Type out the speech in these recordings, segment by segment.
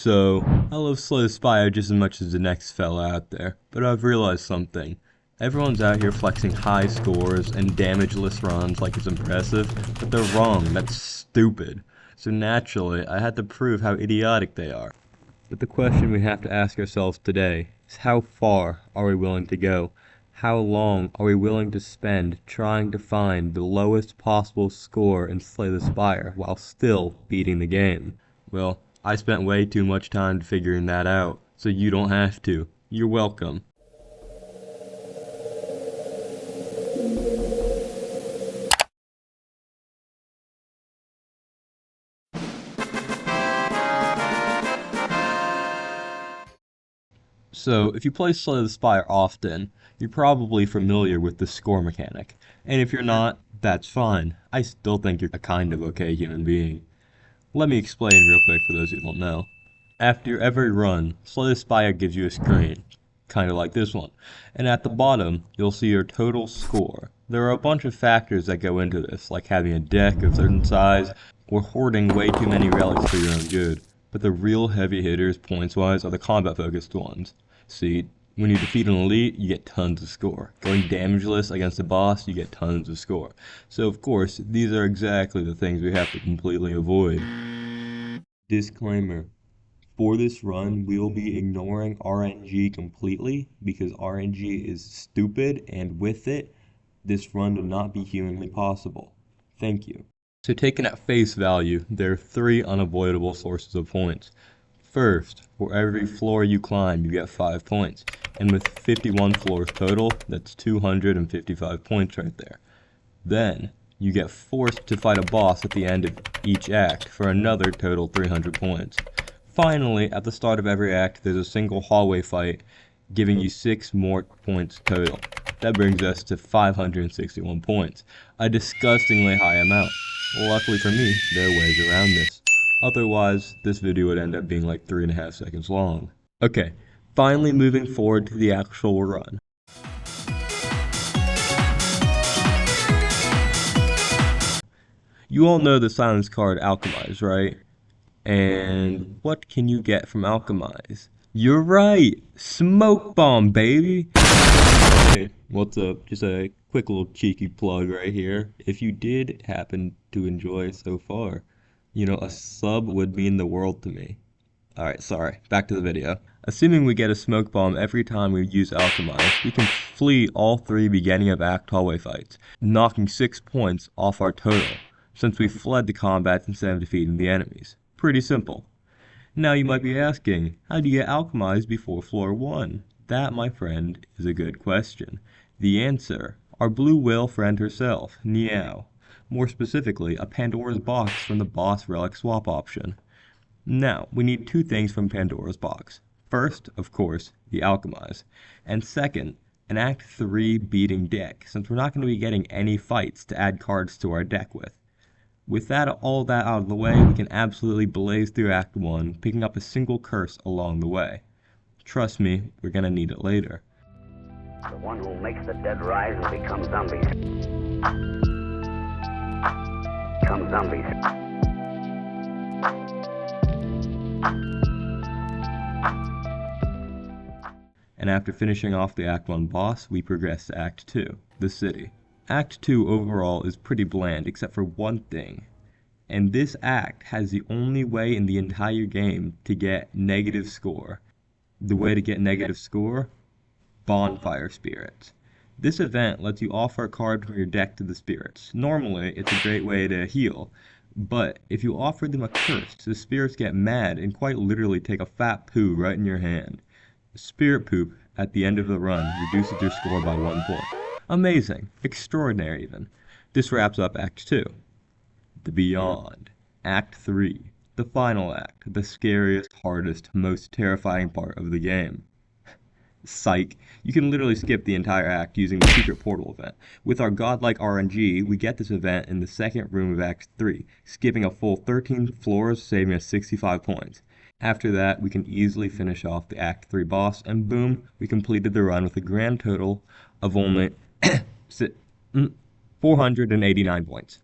So, I love Slay the Spire just as much as the next fella out there, but I've realized something. Everyone's out here flexing high scores and damageless runs like it's impressive, but they're wrong, that's stupid. So naturally, I had to prove how idiotic they are. But the question we have to ask ourselves today is how far are we willing to go? How long are we willing to spend trying to find the lowest possible score in Slay the Spire while still beating the game? Well, I spent way too much time figuring that out, so you don't have to. You're welcome. So, if you play Slay the Spire often, you're probably familiar with the score mechanic. And if you're not, that's fine. I still think you're a kind of okay human being. Let me explain real quick for those who don't know. After every run, Slay the Spire gives you a screen, kind of like this one, and at the bottom, you'll see your total score. There are a bunch of factors that go into this, like having a deck of certain size, or hoarding way too many relics for your own good, but the real heavy hitters points-wise are the combat-focused ones. See, when you defeat an elite, you get tons of score. Going damageless against a boss, you get tons of score. So of course, these are exactly the things we have to completely avoid. Disclaimer. For this run, we will be ignoring RNG completely because RNG is stupid, and with it, this run will not be humanly possible. Thank you. So taken at face value, there are three unavoidable sources of points. First, for every floor you climb, you get 5 points, and with 51 floors total, that's 255 points right there. Then, you get forced to fight a boss at the end of each act for another total 300 points. Finally, at the start of every act, there's a single hallway fight, giving you 6 more points total. That brings us to 561 points, a disgustingly high amount. Luckily for me, there are ways around this. Otherwise, this video would end up being like 3.5 seconds long. Okay, finally moving forward to the actual run. You all know the silence card Alchemize, right? And what can you get from Alchemize? You're right! Smoke Bomb, baby! Hey, what's up? Just a quick little cheeky plug right here. If you did happen to enjoy so far, a sub would mean the world to me. Alright, sorry. Back to the video. Assuming we get a smoke bomb every time we use Alchemize, we can flee all 3 beginning of act hallway fights, knocking 6 points off our total, since we fled the combat instead of defeating the enemies. Pretty simple. Now you might be asking, how do you get Alchemized before floor 1? That, my friend, is a good question. The answer, our blue whale friend herself, Niao. More specifically, a Pandora's box from the boss relic swap option. Now, we need 2 things from Pandora's box. First, of course, the Alchemize. And second, an Act 3 beating deck, since we're not going to be getting any fights to add cards to our deck with. With all that out of the way, we can absolutely blaze through Act 1, picking up a single curse along the way. Trust me, we're gonna need it later. The one who makes the dead rise and become zombies. Become zombies. And after finishing off the Act 1 boss, we progress to Act 2, the city. Act 2 overall is pretty bland, except for one thing. And this act has the only way in the entire game to get negative score. The way to get negative score? Bonfire Spirits. This event lets you offer a card from your deck to the spirits. Normally, it's a great way to heal, but if you offer them a curse, the spirits get mad and quite literally take a fat poo right in your hand. Spirit poop at the end of the run reduces your score by 1 point. Amazing. Extraordinary even. This wraps up Act 2. The Beyond. Act 3. The final act. The scariest, hardest, most terrifying part of the game. Psych. You can literally skip the entire act using the secret portal event. With our godlike RNG, we get this event in the second room of Act 3, skipping a full 13 floors, saving us 65 points. After that, we can easily finish off the Act 3 boss, and boom, we completed the run with a grand total of only 489 points.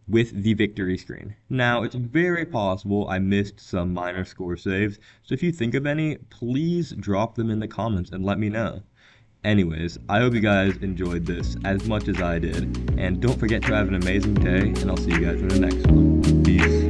with the victory screen. Now, it's very possible I missed some minor score saves, so if you think of any, please drop them in the comments and let me know. Anyways, I hope you guys enjoyed this as much as I did, and don't forget to have an amazing day, and I'll see you guys in the next one. Peace.